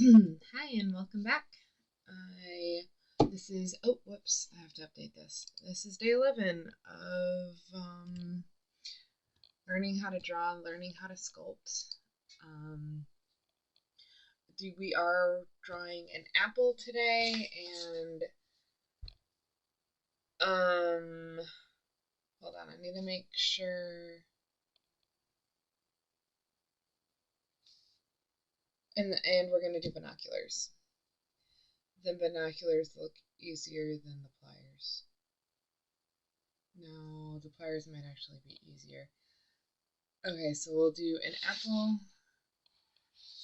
Hi and welcome back. This is whoops, I have to update this. This is day 11 of learning how to draw and learning how to sculpt. We are drawing an apple today, and hold on, I need to make sure. And we're gonna do binoculars. The binoculars look easier than the pliers. No, the pliers might actually be easier. Okay, so we'll do an apple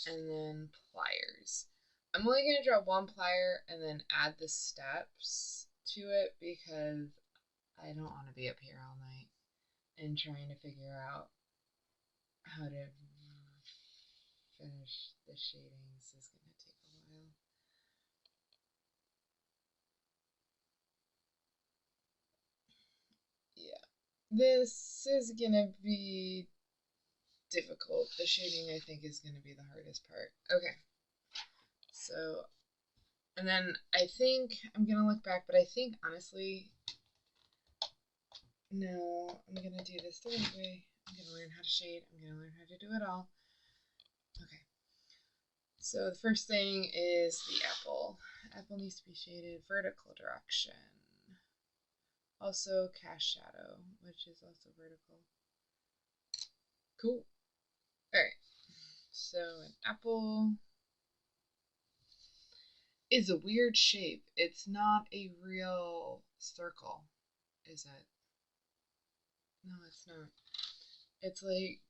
and then pliers. I'm only going to draw one plier and then add the steps to it because I don't want to be up here all night and trying to figure out how to finish the shadings is going to take a while. Yeah, this is going to be difficult. The shading, I think, is going to be the hardest part. Okay, so, and then I think I'm going to look back, but I think honestly, no, I'm going to do this the right way. I'm going to learn how to shade. I'm going to learn how to do it all. Okay, so the first thing is the apple. Apple needs to be shaded vertical direction. Also cast shadow, which is also vertical. Cool. Alright, so an apple is a weird shape. It's not a real circle, is it? No, it's not. It's like,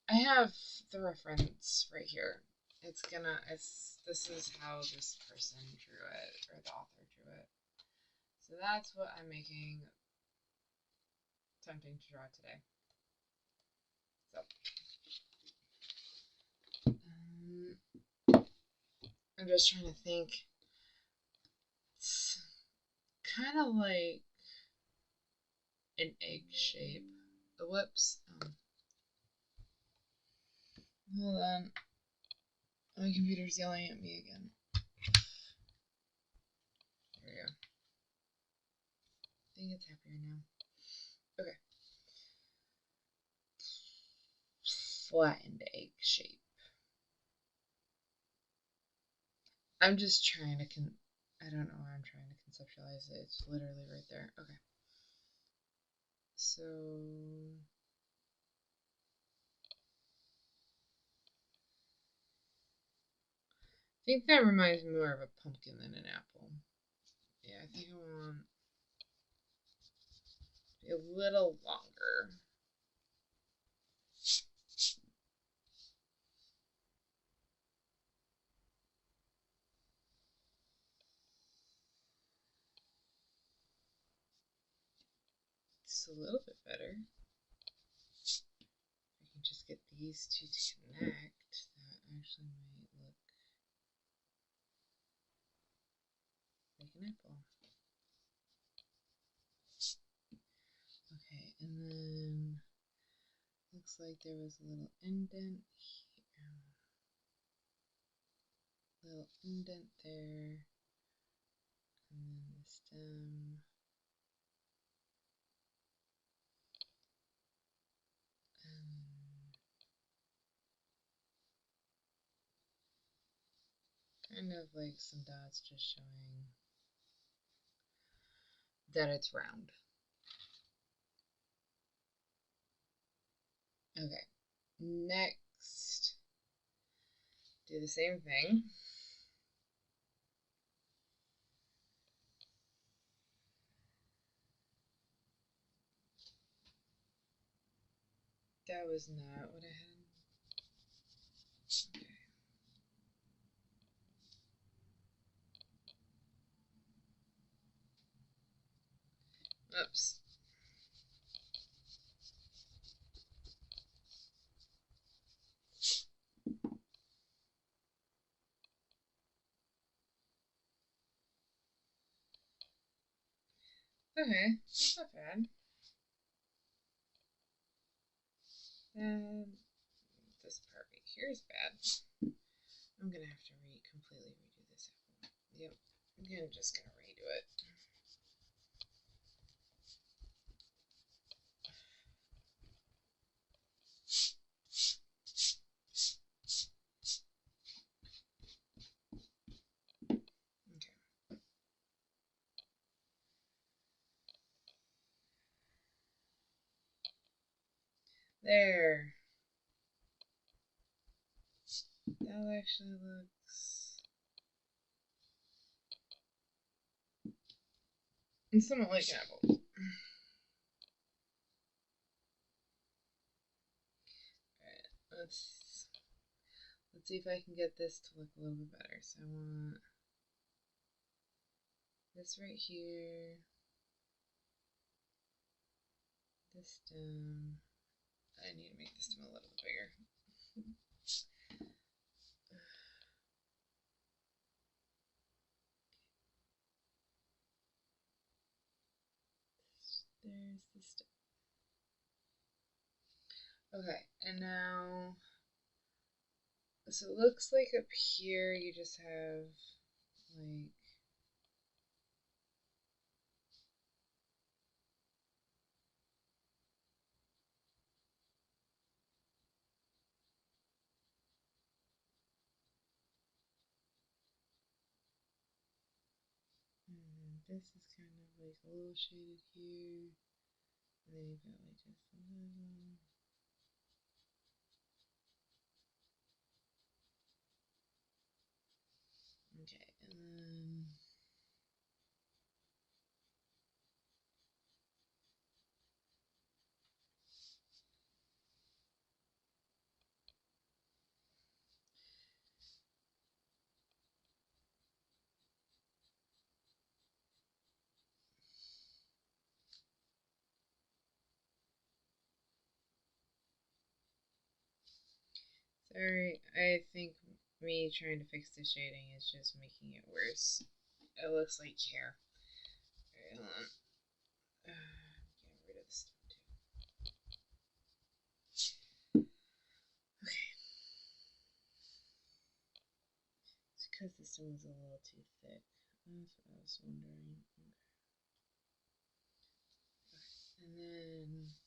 I have the reference right here. This is how this person drew it, or the author drew it. So that's what I'm attempting to draw today. So, I'm just trying to think. It's kind of like an egg shape. Whoops. Hold on. My computer's yelling at me again. There we go. I think it's happier now. Okay. Flattened egg shape. I'm just trying to I don't know why I'm trying to conceptualize it. It's literally right there. Okay. So I think that reminds me more of a pumpkin than an apple. Yeah, I think I want a little longer. It's a little bit better. If I can just get these two to connect, that actually might look like an apple. Okay, and then looks like there was a little indent here. Little indent there. And then the stem. Kind of like some dots just showing that it's round. Okay, next, do the same thing. That was not what I had. Okay. Oops. Okay, that's not bad. And this part right here is bad. I'm gonna have to I'm just gonna redo it. There. That actually looks... It's somewhat like an apple. Alright, let's see if I can get this to look a little bit better. So I want this right here. This stem. I need to make this stem a little bit bigger. There's the stem. Okay, and now, so it looks like up here you just have like, this is kind of like a little shaded here, and then you've got like just a little. Okay, and then sorry, I think me trying to fix the shading is just making it worse. It looks like hair. Alright, hold on. Get rid of this stuff too. Okay. It's because this one was a little too thick. That's what I was wondering. Okay. And then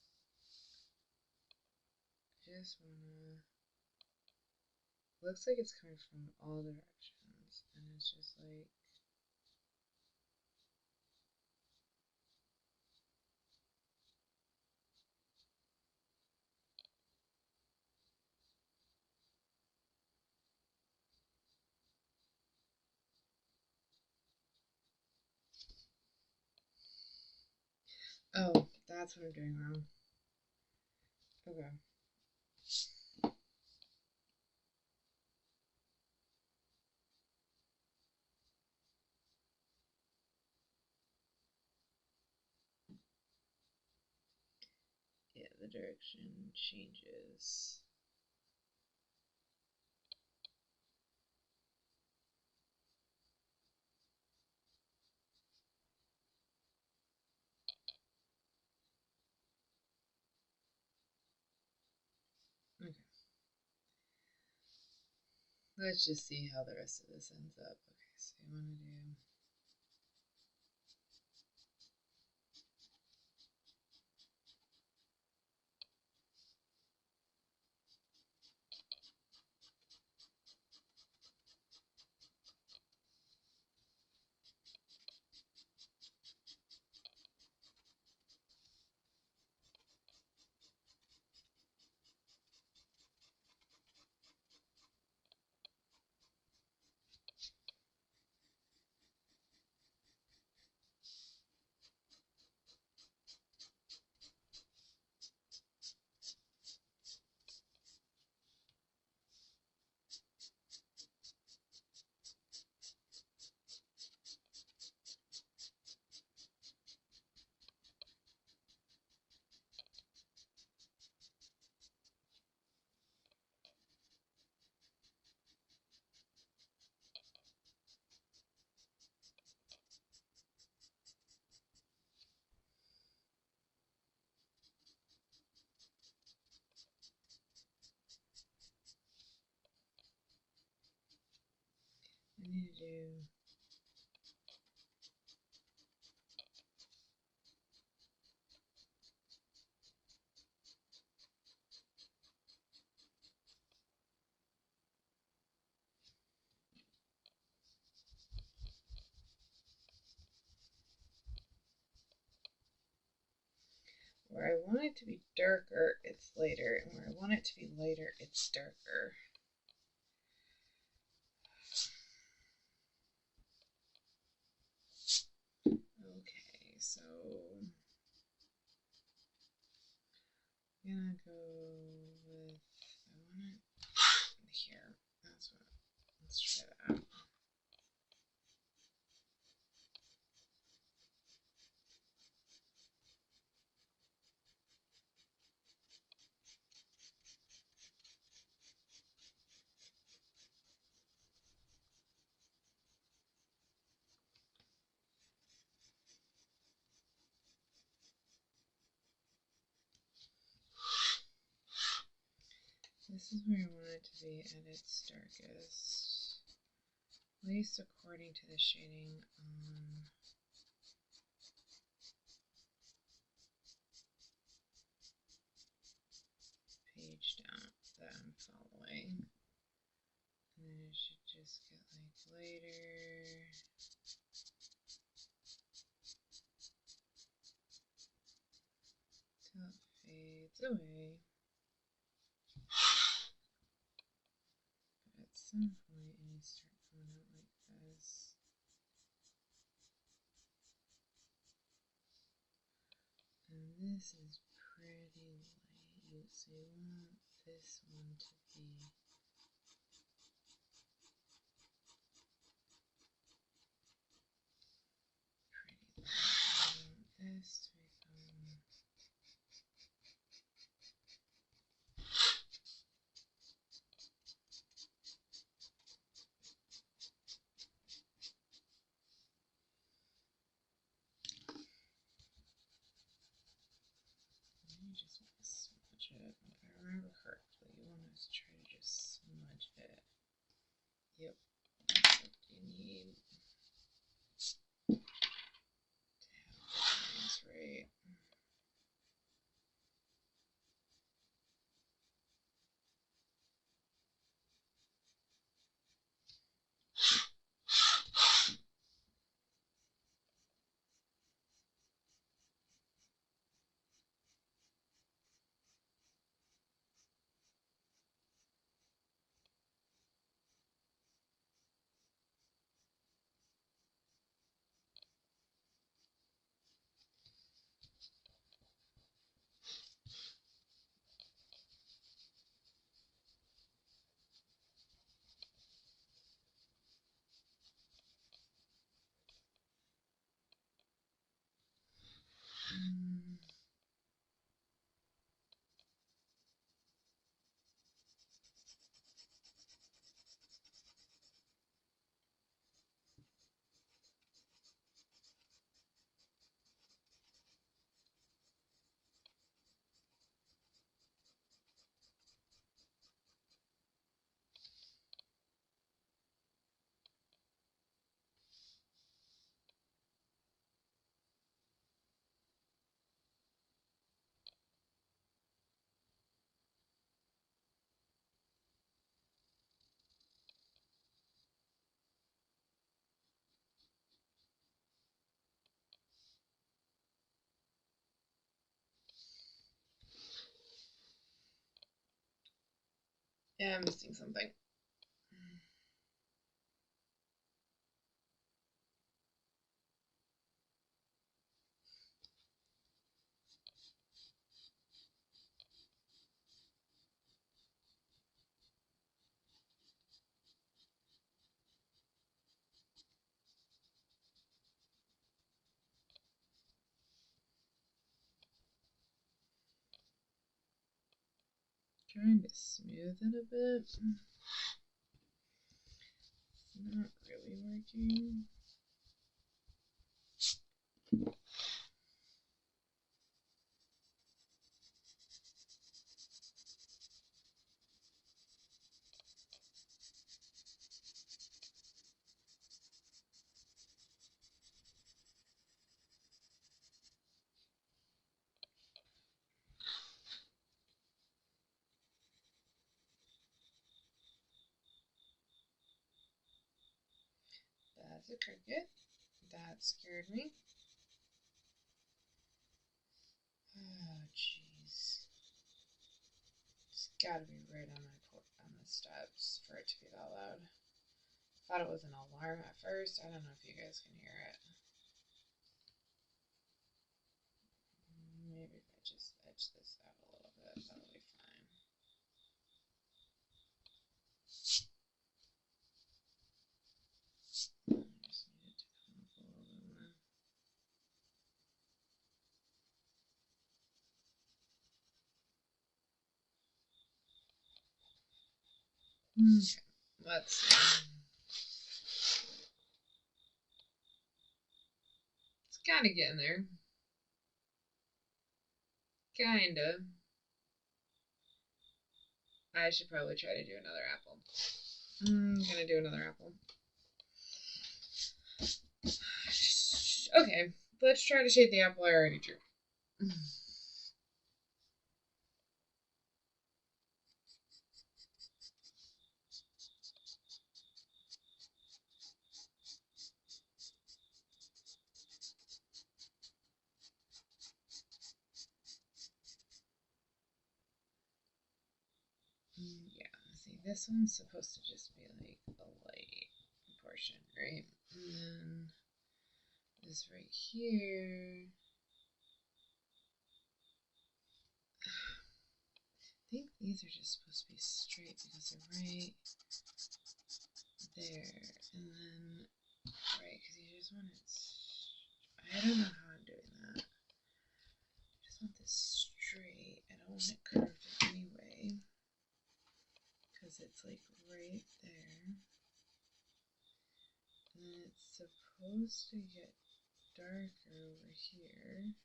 I just wanna. Looks like it's coming from all directions, and it's just like. Oh, that's what I'm doing wrong. Okay. Yeah, the direction changes. Okay. Let's just see how the rest of this ends up. Okay, so you want to do. I need to do Where I want it to be darker, it's lighter, and where I want it to be lighter, it's darker. Okay, so I'm gonna go with, I want it here. That's what, let's try that. This is where I want it to be at its darkest, at least according to the shading on page down that I'm following. And then it should just get like lighter. Till it fades away. But at some point it needs to start coming out like this. And this is pretty light, so you want this one to be pretty light. You want this to become you just want to smudge it. If I remember correctly, you want to try to just smudge it. Yep, that's what you need to have the lines right. Yeah, I'm missing something. Trying to smooth it a bit. Not really working. That's a cricket. That scared me. Oh gotta be right on on the steps for it to be that loud. Thought it was an alarm at first. I don't know if you guys can hear it. Maybe if I just edge this out a little bit, that'll be fine. I just need it to come up a little bit more. Okay, let's see. It's kind of getting there. Kinda. I should probably try to do another apple. I'm gonna do another apple. Okay, let's try to shade the apple I already drew. Yeah, see, this one's supposed to just be like a light portion, right? And then this right here. I think these are just supposed to be straight because they're right there. And then, right, because you just want it. I don't know how I'm doing that. I just want this straight. I don't want it curved in any way. Because it's like right there. And then it's supposed to get darker over here.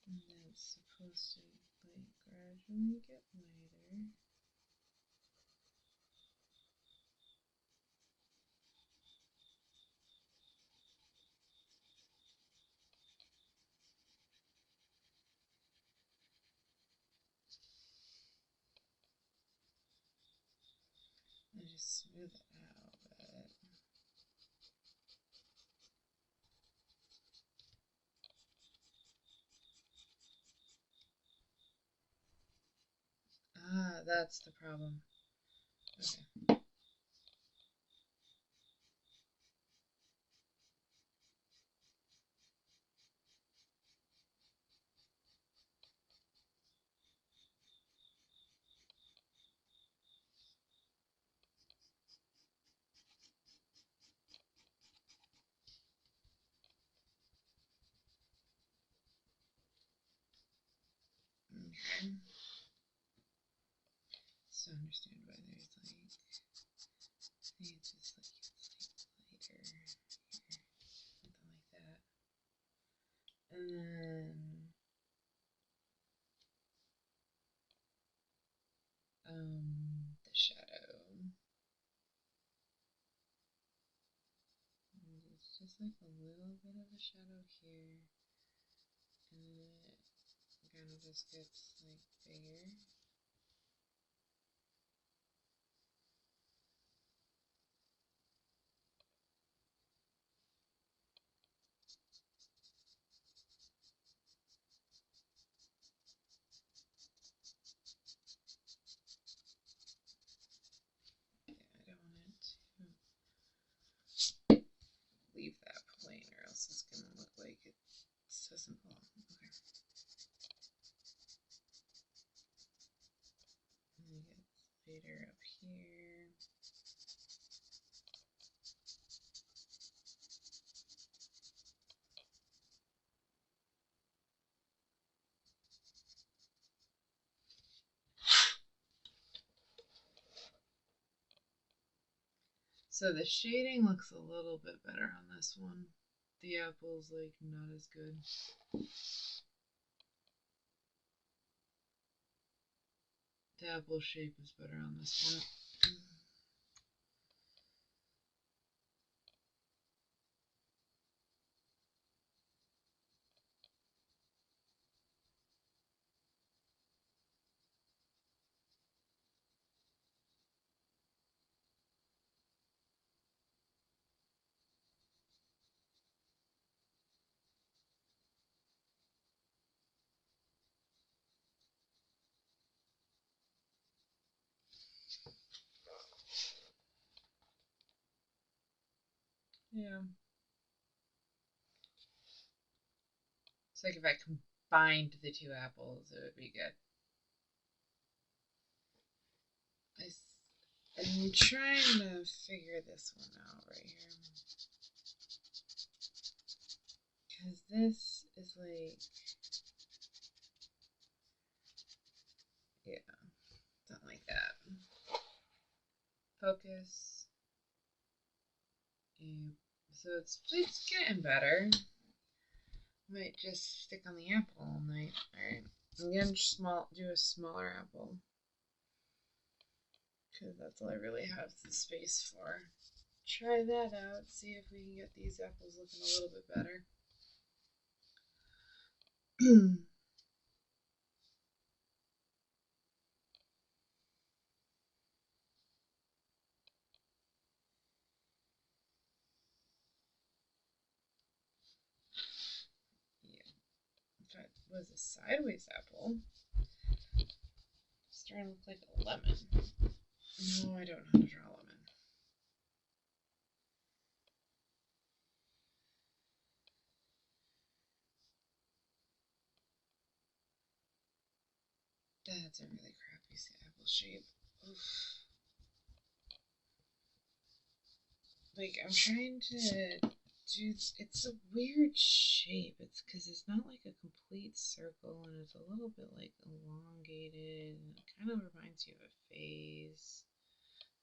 And then it's supposed to like gradually get lighter. And just smooth it out a bit. Ah, that's the problem. Okay. Okay. So understand why there's like, I think it's just like lighter here, something like that. And then the shadow. And it's just like a little bit of a shadow here. And then it kind of just gets like bigger. Yeah, I don't want it to leave that plain or else it's going to look like it's so simple. Okay. And it gets lighter up here. So the shading looks a little bit better on this one. The apple's like not as good. The apple shape is better on this one. Yeah. It's like if I combined the two apples, it would be good. I'm trying to figure this one out right here. Because this is like, yeah, something like that. Focus. Yeah. So it's getting better. Might just stick on the apple all night. Alright. I'm gonna do a smaller apple. Because that's all I really have the space for. Try that out. See if we can get these apples looking a little bit better. Yeah. If it was a sideways apple, it's starting to look like a lemon. No, I don't know how to draw a lemon. That's a really crappy apple shape. Oof. Like, I'm trying to do. It's a weird shape. It's because it's not like a complete circle, and it's a little bit like elongated. And it kind of reminds you of a face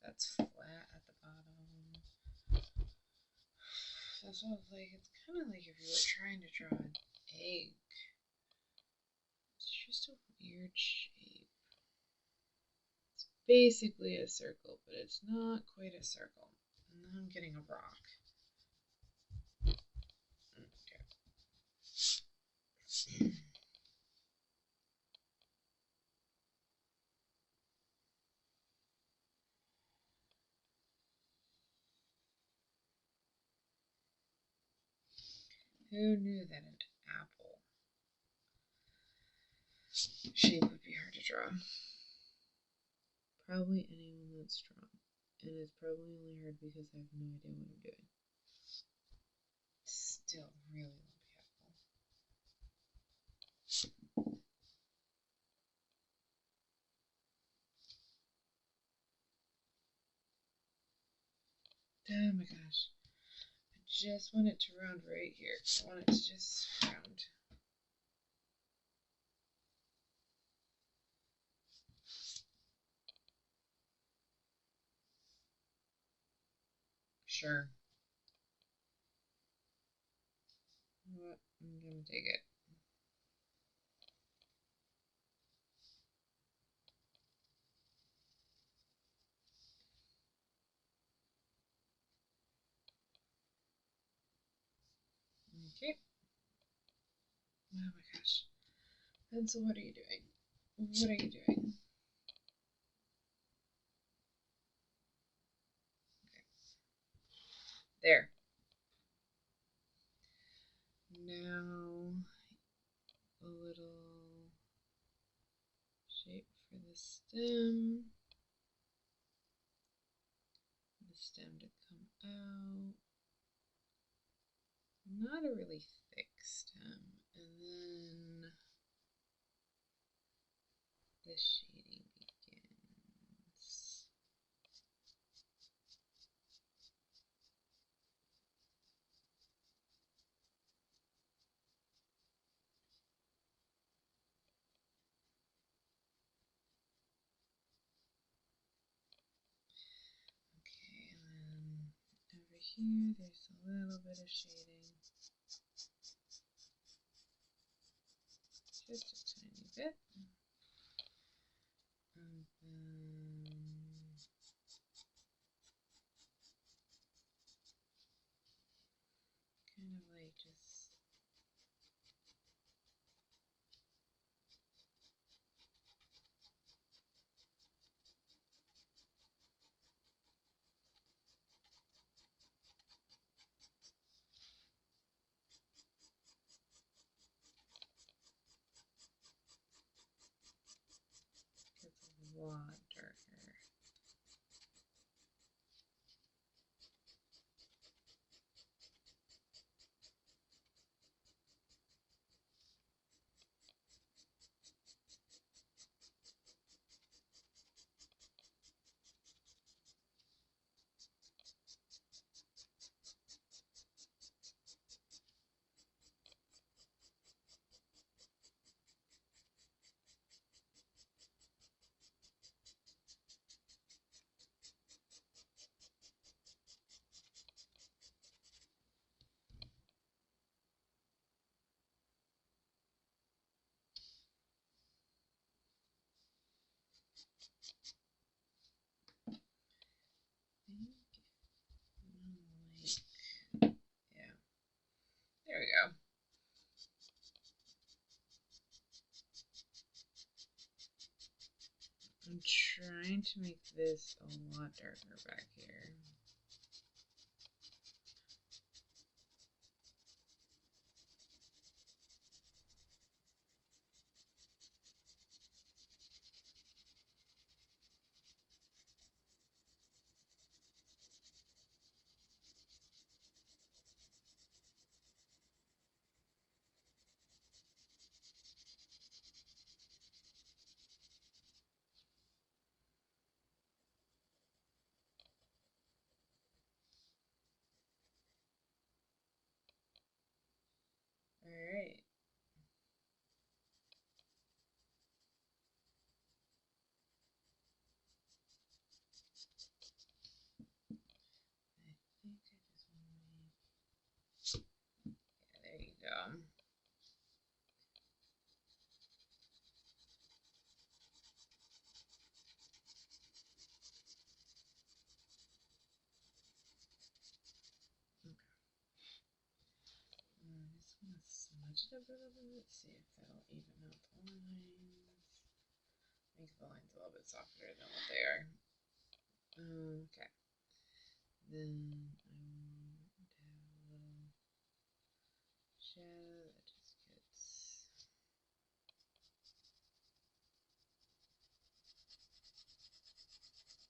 that's flat at the bottom. That's what it's like. It's kind of like if you were trying to draw an egg. It's just a weird shape. It's basically a circle, but it's not quite a circle. And then I'm getting a rock. Okay. Who knew that an apple shape would be hard to draw? Probably anyone that's strong. And it's probably only hard because I have no idea what I'm doing. Still really lumpy apple. Oh my gosh. I just want it to round right here. I want it to just round. Sure. You know what? I'm gonna take it. Okay. Oh my gosh. Pencil, what are you doing? What are you doing? Okay. There. Now, a little shape for the stem. The stem to come out. Not a really thick stem. And then the shading begins. Okay, and then over here there's a little bit of shading. Just a tiny bit. And then kind of like just gets a lot darker. I'm trying to make this a lot darker back here. Alright. I think I just want to make... Yeah, there you go. I'm just going to smudge it a little bit, see if that'll even out the lines. Make the lines a little bit softer than what they are. Okay. Then I want to have a little shadow that just gets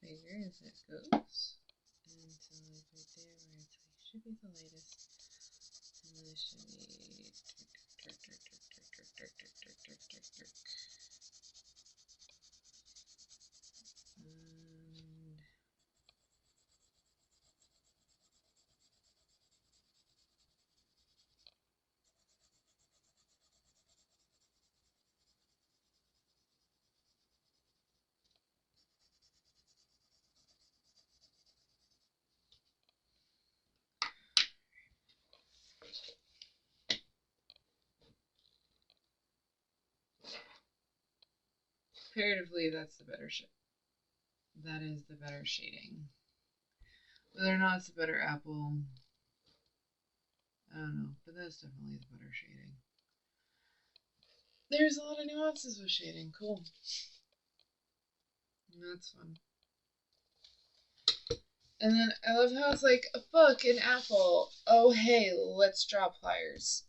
bigger as it goes. Until like right there where it's like should be the lightest. And this should be and comparatively that's the better shade. That is the better shading. Whether or not it's a better apple, I don't know, but that's definitely the better shading. There's a lot of nuances with shading. Cool. That's fun. And then I love how it's like a book, an apple. Oh, hey, let's draw pliers.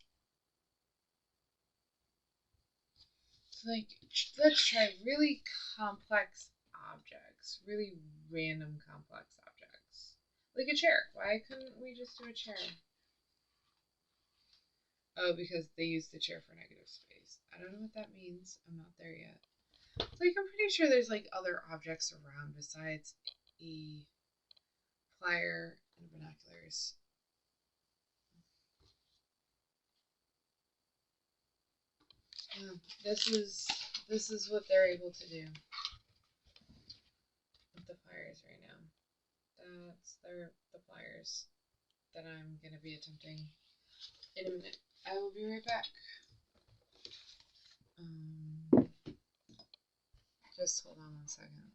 It's like, let's try really complex objects, really random complex objects. Like a chair. Why couldn't we just do a chair? Oh, because they use the chair for negative space. I don't know what that means. I'm not there yet. Like, I'm pretty sure there's like other objects around besides a plier and binoculars. Yeah, this is what they're able to do with the pliers right now. That's the pliers that I'm gonna be attempting in a minute. I will be right back. Just hold on 1 second.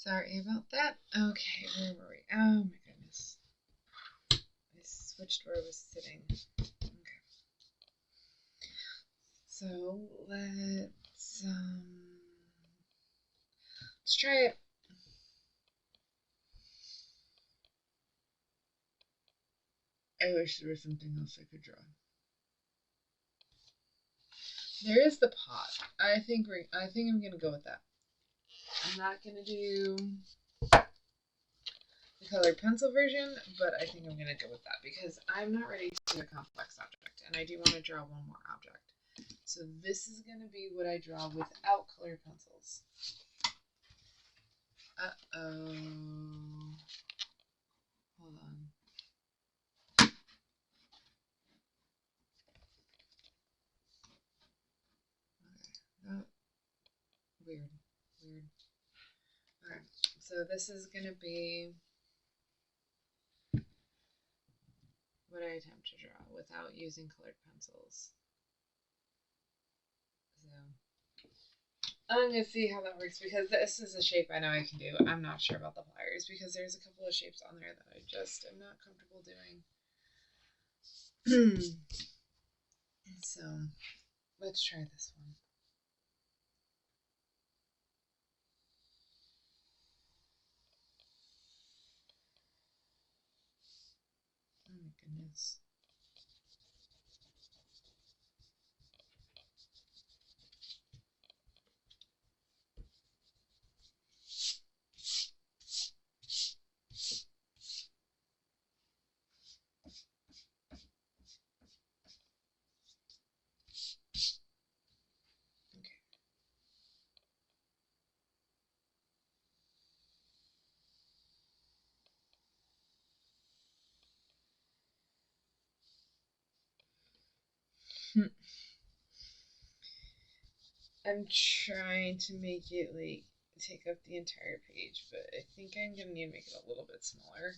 Sorry about that. Okay, where were we? Oh my goodness. I switched where I was sitting. Okay. So let's try it. I wish there was something else I could draw. There is the pot. I think I'm gonna go with that. I'm not gonna do the colored pencil version, but I think I'm gonna go with that because I'm not ready to do a complex object, and I do want to draw one more object. So this is gonna be what I draw without colored pencils. Uh-oh. Hold on. Okay. Weird. Alright, so this is gonna be what I attempt to draw without using colored pencils. So I'm gonna see how that works because this is a shape I know I can do. I'm not sure about the pliers because there's a couple of shapes on there that I just am not comfortable doing. So let's try this one. Oh my goodness. I'm trying to make it like take up the entire page, but I think I'm gonna need to make it a little bit smaller.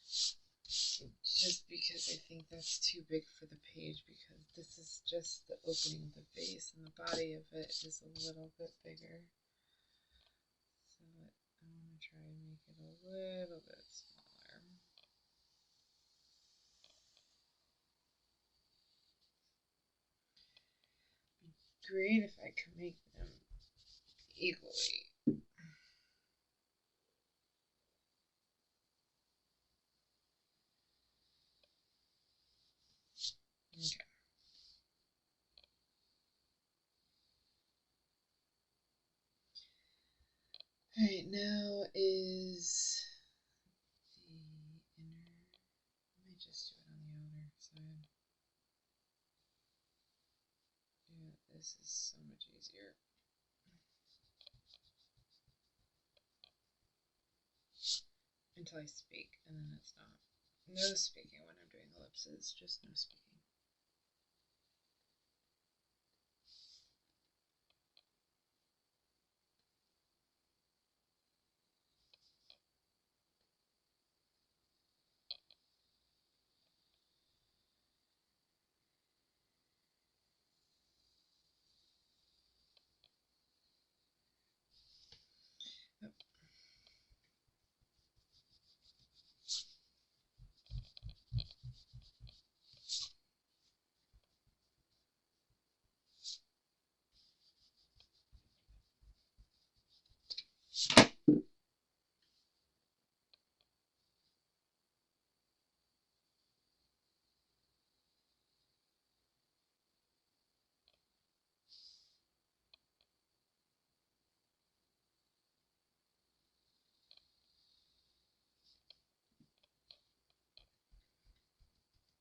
Just because I think that's too big for the page because this is just the opening of the face and the body of it is a little bit bigger. So I'm gonna try and make it a little bit smaller. Great if I could make them equally. Okay. Alright, now is the inner. Let me just do it on the other side. Yeah, this is so much easier. Until I speak, and then it's not. No speaking when I'm doing ellipses, just no speaking.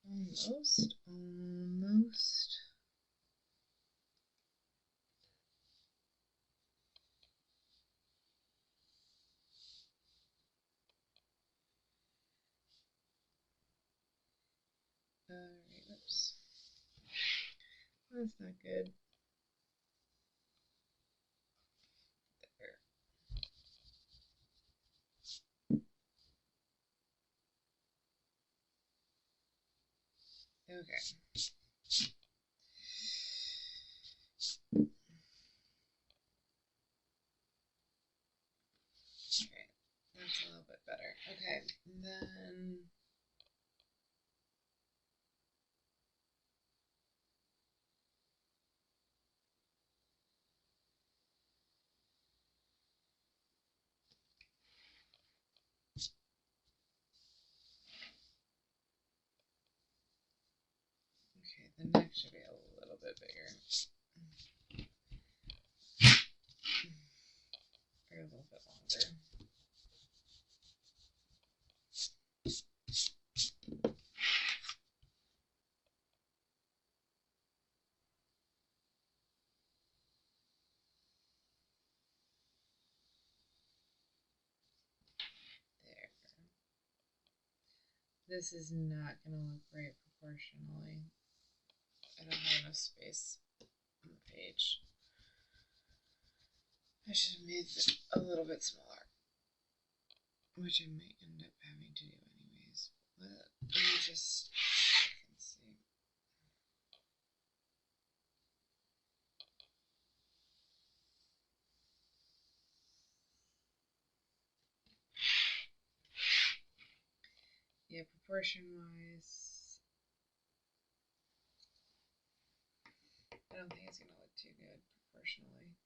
Almost. Alright, oops. That's not good. There. Okay. Okay, and then okay, the neck should be a little bit bigger. Or a little bit longer. There. This is not going to look right proportionally. I don't have enough space on the page. I should have made it a little bit smaller, which I might end up having to do anyways. But let me just check and see. Yeah, proportion wise, I don't think it's going to look too good proportionally.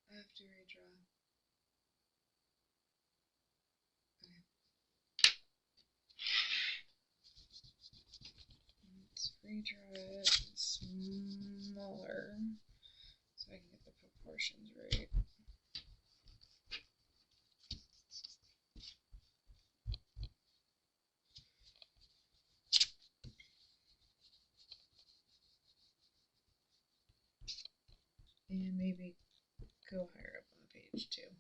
I have to redraw. Okay. Let's redraw it smaller so I can get the proportions right. And maybe go higher up on the page too.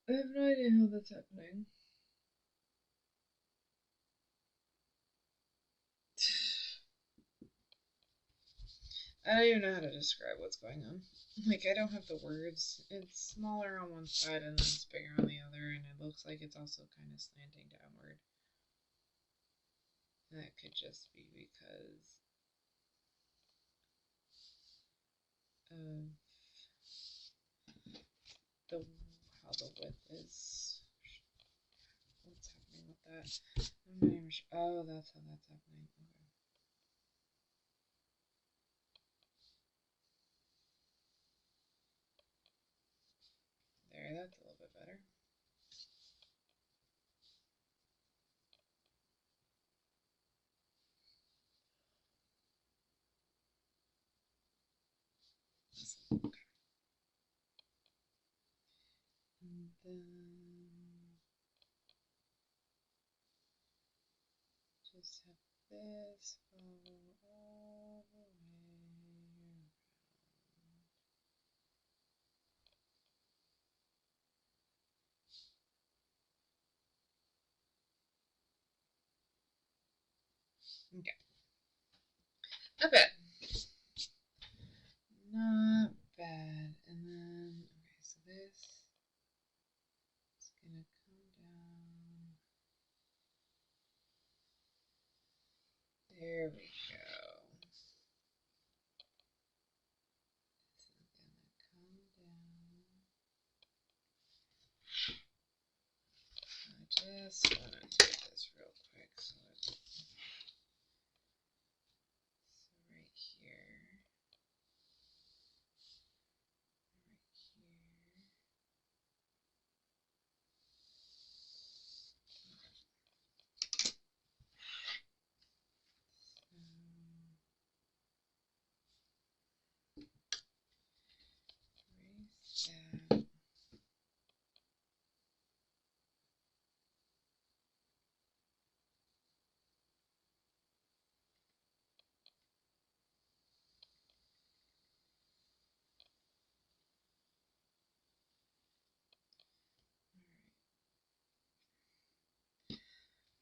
I have no idea how that's happening. I don't even know how to describe what's going on. Like, I don't have the words. It's smaller on one side and then it's bigger on the other, and it looks like it's also kind of slanting downward. And that could just be because of how the width is. What's happening with that? I'm not even sure. Oh, that's how that's happening. Okay. There, that's a little bit better. Okay. And then just have this follow all the way around. Okay. Not bad. Not bad. And then, okay, so this is gonna come down. There we go. This is gonna come down. I just want to do this real quick so right here. Right here.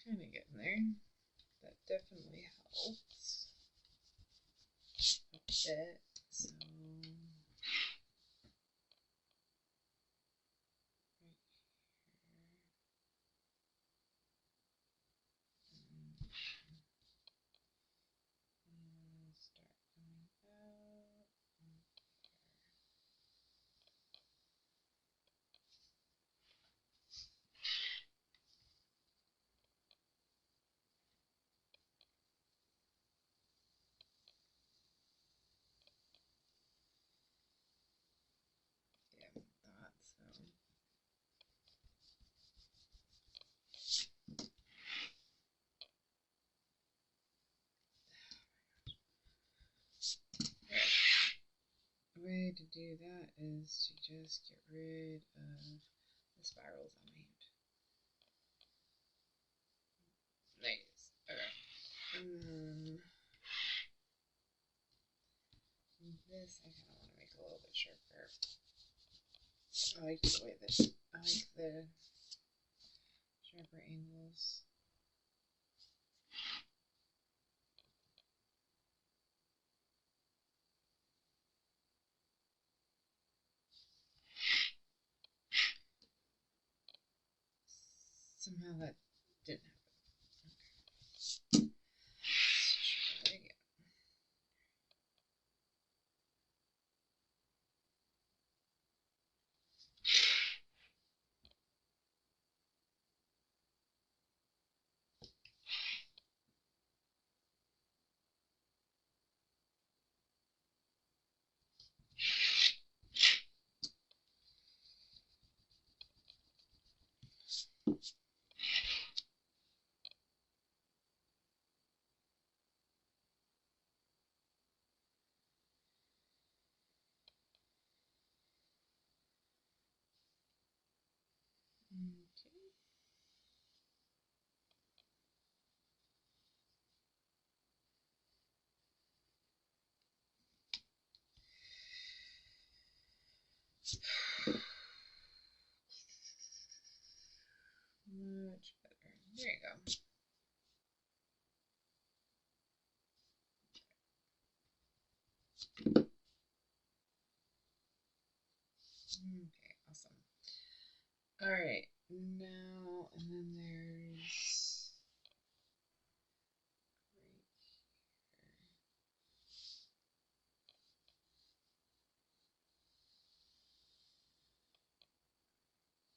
kind of getting there. That definitely helps a bit. So start coming out. Yeah, thought so. The way to do that is to just get rid of the spirals on my hand. Nice. Okay. And then this I kind of want to make a little bit sharper. I like the way this. I like the sharper angles. Somehow that didn't happen. Okay. Let's try again. Okay. Much better. There you go. Okay, awesome. Alright, now, and then there's right here.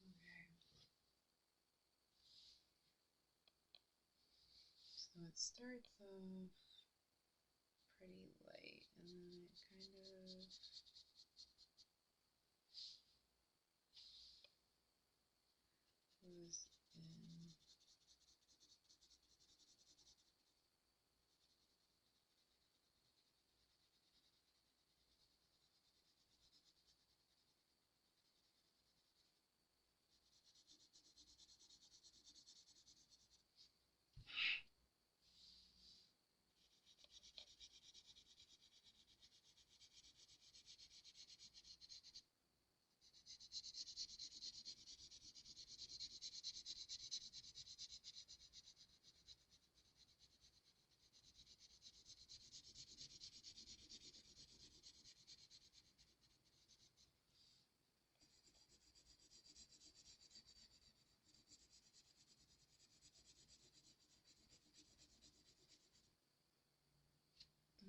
Okay. So it starts off pretty light, and then it kind of goes in.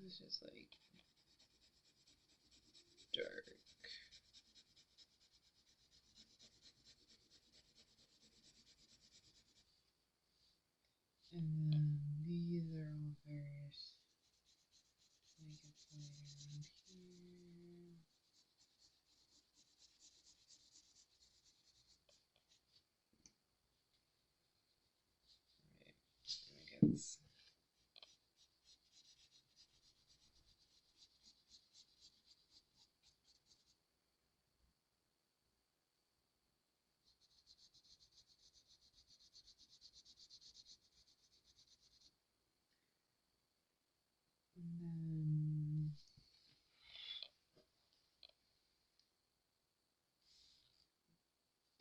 It's just like dark. And then these are all various. Make it light around here. Right. I guess. And then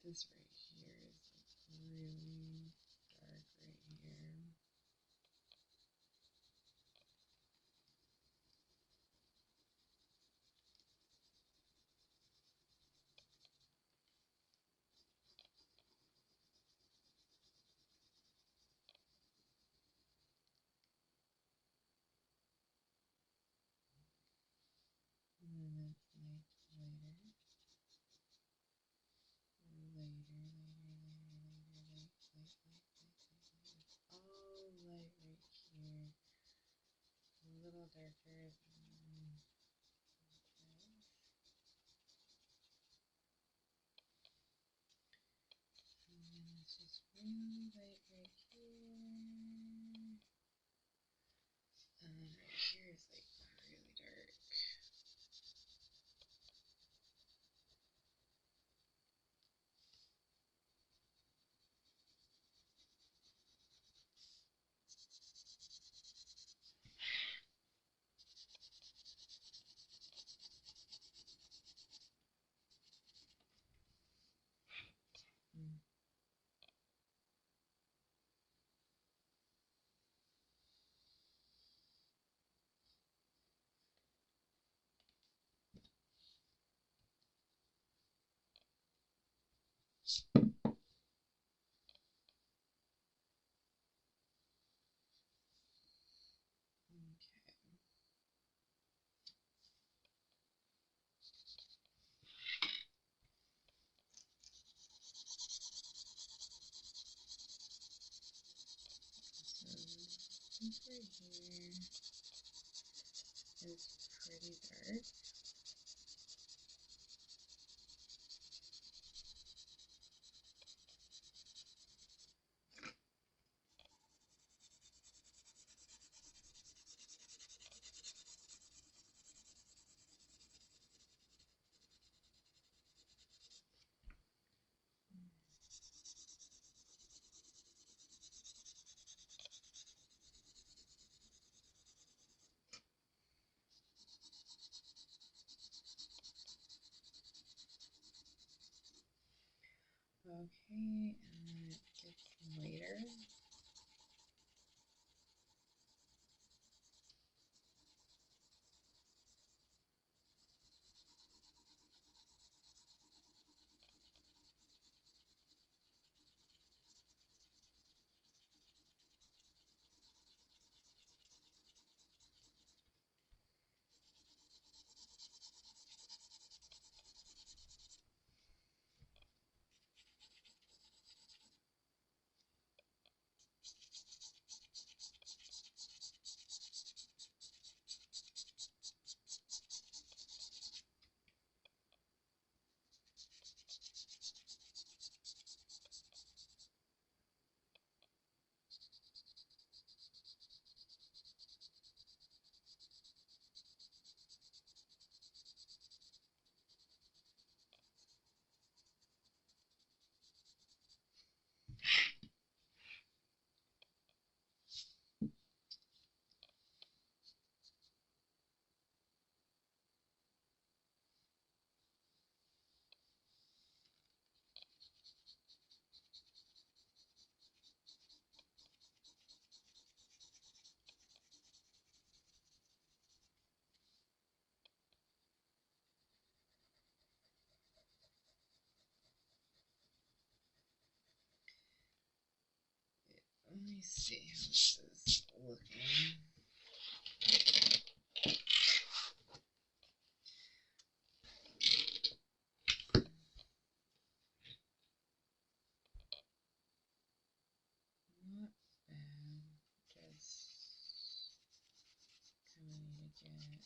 this right here is like really dark right here. little darker than this. And then it's just really light right here. And then right here is like really dark. This right here is pretty dark. Okay, and then it gets lighter. Let me see how this is looking. Not bad. Just kind of need to get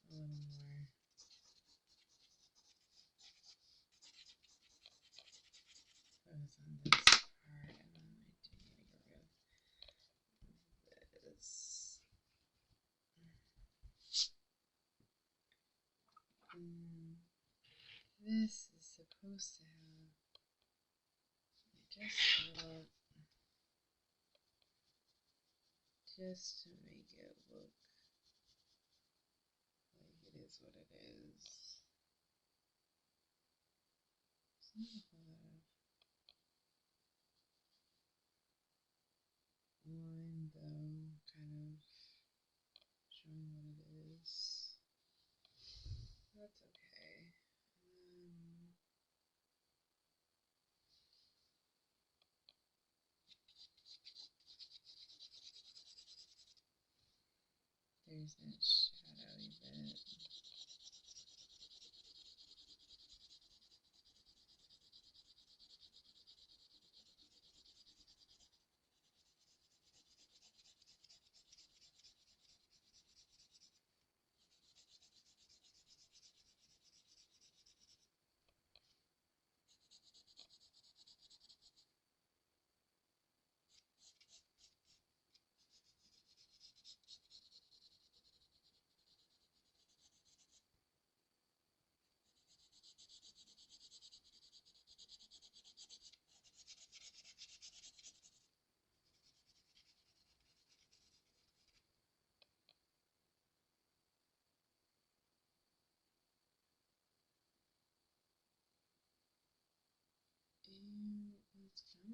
a little more focus on this part, and then I do need to get rid of this. This is supposed to have just a little, just to make it look like it is what it is. It's not a whole lot of line though, kind of showing what it is. That's okay. There's that shadowy bit.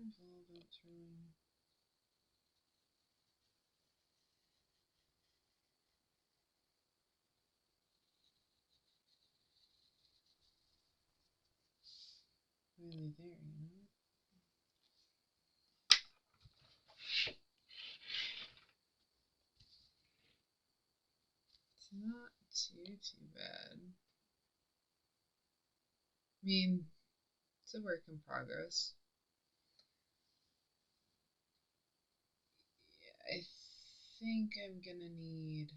That's really there, you know? It's not too bad. I mean, it's a work in progress. Yeah, I think I'm gonna need.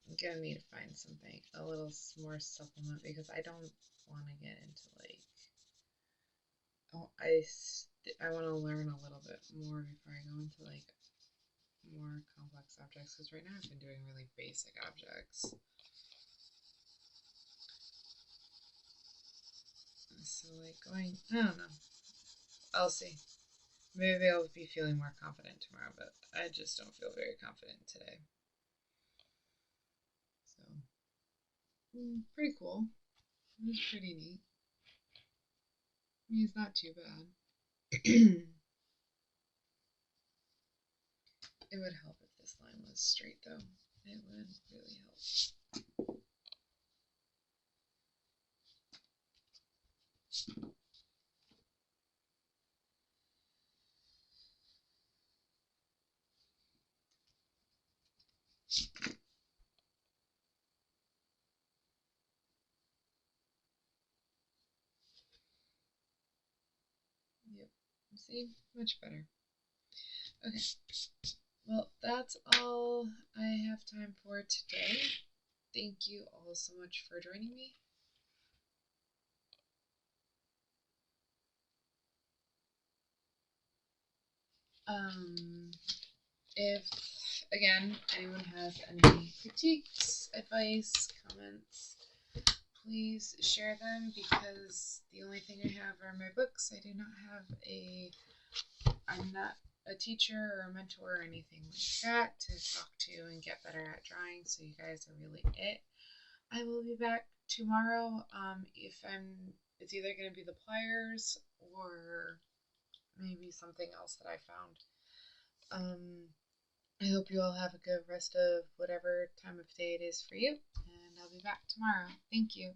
I'm gonna need to find something a little more supplement because I don't want to get into like. Oh, I want to learn a little bit more before I go into like more complex objects because right now I've been doing really basic objects. So like going, I don't know. I'll see. Maybe I'll be feeling more confident tomorrow, but I just don't feel very confident today. So, pretty cool. It was pretty neat. I mean, it's not too bad. It would help if this line was straight, though. It would really help. Yep. See? Much better. Okay. Well, that's all I have time for today. Thank you all so much for joining me. If, again, anyone has any critiques, advice, comments, please share them because the only thing I have are my books. I do not have I'm not a teacher or a mentor or anything like that to talk to and get better at drawing, so you guys are really it. I will be back tomorrow. It's either going to be the pliers or maybe something else that I found. I hope you all have a good rest of whatever time of day it is for you, and I'll be back tomorrow. Thank you.